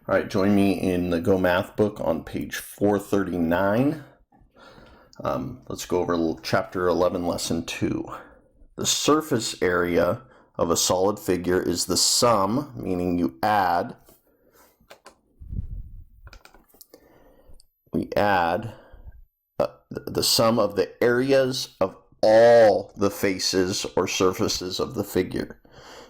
All right, join me in the Go Math book on page 439. Let's go over chapter 11, lesson 2. The surface area of a solid figure is the sum, meaning you add. We add the sum of the areas of all the faces or surfaces of the figure.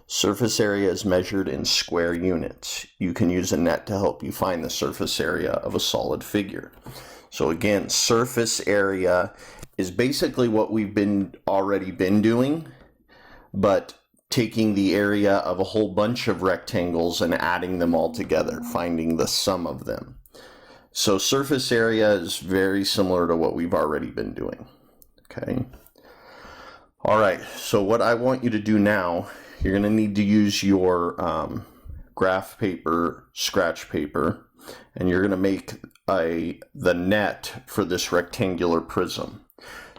Surface area is measured in square units. You can use a net to help you find the surface area of a solid figure. So again, surface area is basically what we've already been doing, but taking the area of a whole bunch of rectangles and adding them all together, finding the sum of them. So surface area is very similar to what we've already been doing. Okay. All right, so what I want you to do now, you're going to need to use your graph paper, scratch paper, and you're going to make the net for this rectangular prism.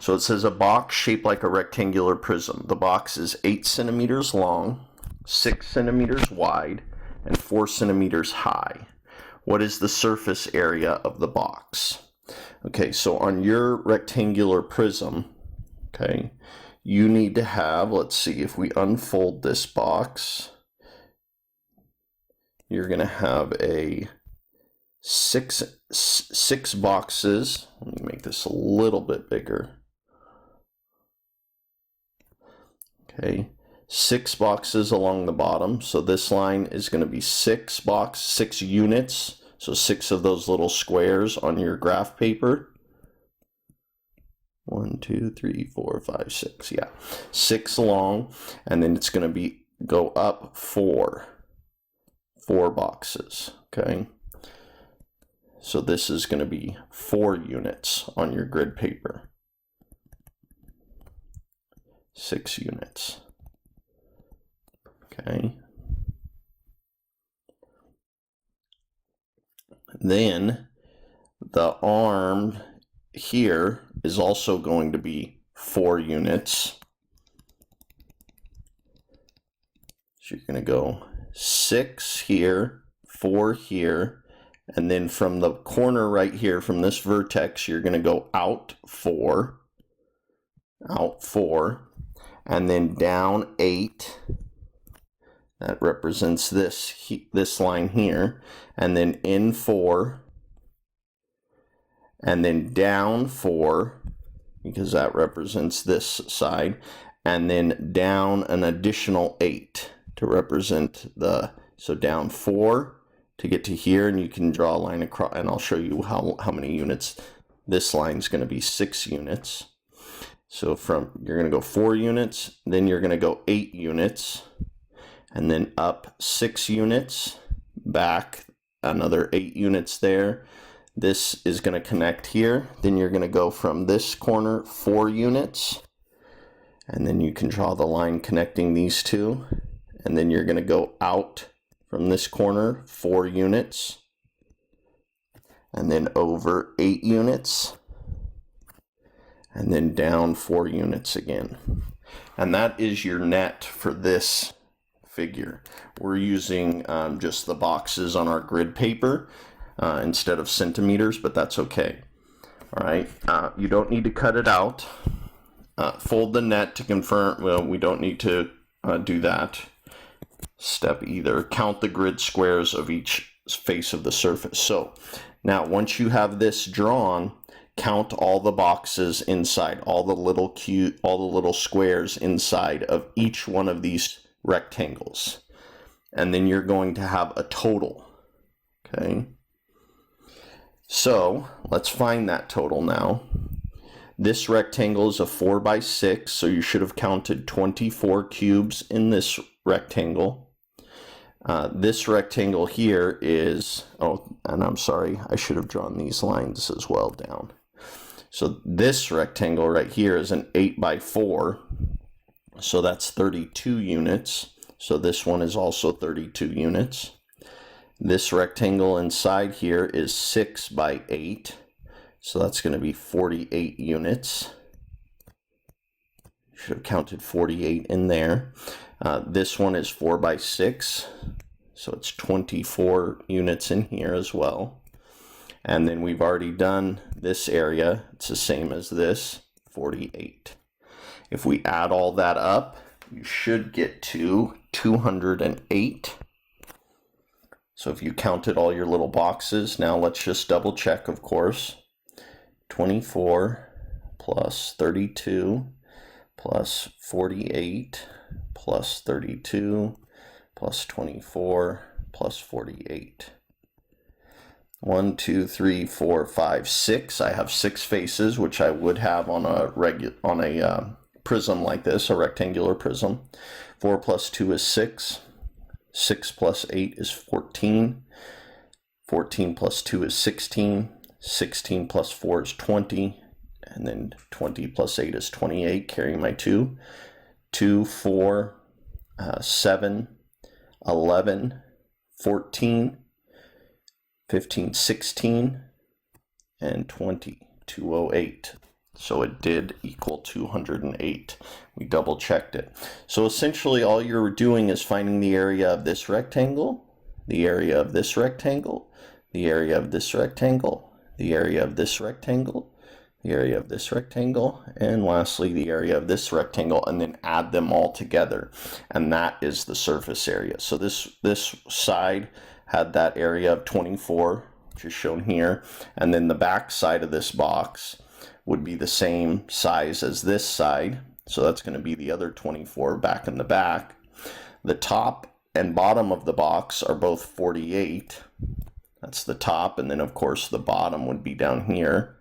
So it says a box shaped like a rectangular prism. The box is 8 centimeters long, 6 centimeters wide, and 4 centimeters high. What is the surface area of the box? Okay, so on your rectangular prism, okay, you need to have, let's see, if we unfold this box, you're going to have a six boxes. Let me make this a little bit bigger. Okay, 6 boxes along the bottom. So this line is going to be 6 units. So 6 of those little squares on your graph paper. 1, 2, 3, 4, 5, 6. Yeah, 6 long, and then it's going to go up 4 boxes. Okay, so this is going to be 4 units on your grid paper. 6 units. Okay. Then the arm here is also going to be 4 units. So you're going to go 6 here, 4 here, and then from the corner right here, from this vertex, you're going to go out 4, and then down 8. That represents this line here, and then in 4, and then down 4, because that represents this side, and then down an additional 8 to represent so down 4 to get to here, and you can draw a line across, and I'll show you how many units. This line is going to be 6 units. So you're going to go 4 units, then you're going to go 8 units, and then up 6 units, back another 8 units there. This is going to connect here. Then you're going to go from this corner 4 units, and then you can draw the line connecting these two, and then you're going to go out from this corner 4 units, and then over 8 units, and then down 4 units again. And that is your net for this figure. We're using just the boxes on our grid paper instead of centimeters, but that's okay. All right, you don't need to cut it out. Fold the net to confirm. Well, we don't need to do that step either. Count the grid squares of each face of the surface. So now once you have this drawn, count all the boxes inside, all the little squares inside of each one of these rectangles, and then you're going to have a total. Okay, so let's find that total now. This rectangle is a 4 by 6, so you should have counted 24 cubes in this rectangle. This rectangle here is, and I'm sorry, I should have drawn these lines as well down. So this rectangle right here is an 8 by 4, so that's 32 units. So this one is also 32 units. This rectangle inside here is 6 by 8, so that's going to be 48 units. Should have counted 48 in there. This one is 4 by 6, So it's 24 units in here as well. And then we've already done this area. It's the same as this, 48. If we add all that up, you should get to 208. So if you counted all your little boxes, now let's just double check, of course. 24 plus 32 plus 48 plus 32 plus 24 plus 48. 1, 2, 3, 4, 5, 6. I have 6 faces, which I would have on a prism like this, a rectangular prism. 4 plus 2 is 6. 6 plus 8 is 14. 14 plus 2 is 16. 16 plus 4 is 20. And then 20 plus 8 is 28. Carry my 2. 2, 4, 7, 11, 14, 15, 16, and 20. 208. So it did equal 208. We double checked it. So essentially all you're doing is finding the area of this rectangle, the area of this rectangle, the area of this rectangle, the area of this rectangle, the area of this rectangle, and lastly the area of this rectangle, and then add them all together. And that is the surface area. So this side had that area of 24, which is shown here, and then the back side of this box would be the same size as this side. So that's going to be the other 24 back in the back. The top and bottom of the box are both 48. That's the top, and then of course the bottom would be down here,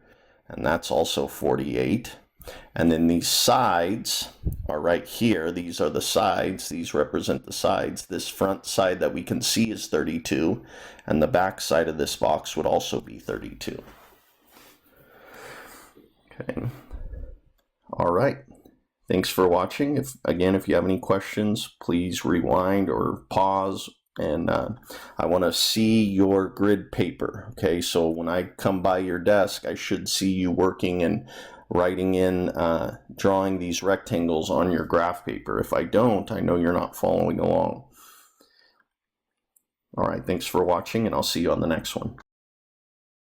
and that's also 48. And then these sides are right here. These are the sides. These represent the sides. This front side that we can see is 32, and the back side of this box would also be 32. Okay. All right. Thanks for watching. If you have any questions, please rewind or pause. And I want to see your grid paper. Okay, so when I come by your desk, I should see you working and writing in, drawing these rectangles on your graph paper. If I don't, I know you're not following along. All right, thanks for watching, and I'll see you on the next one.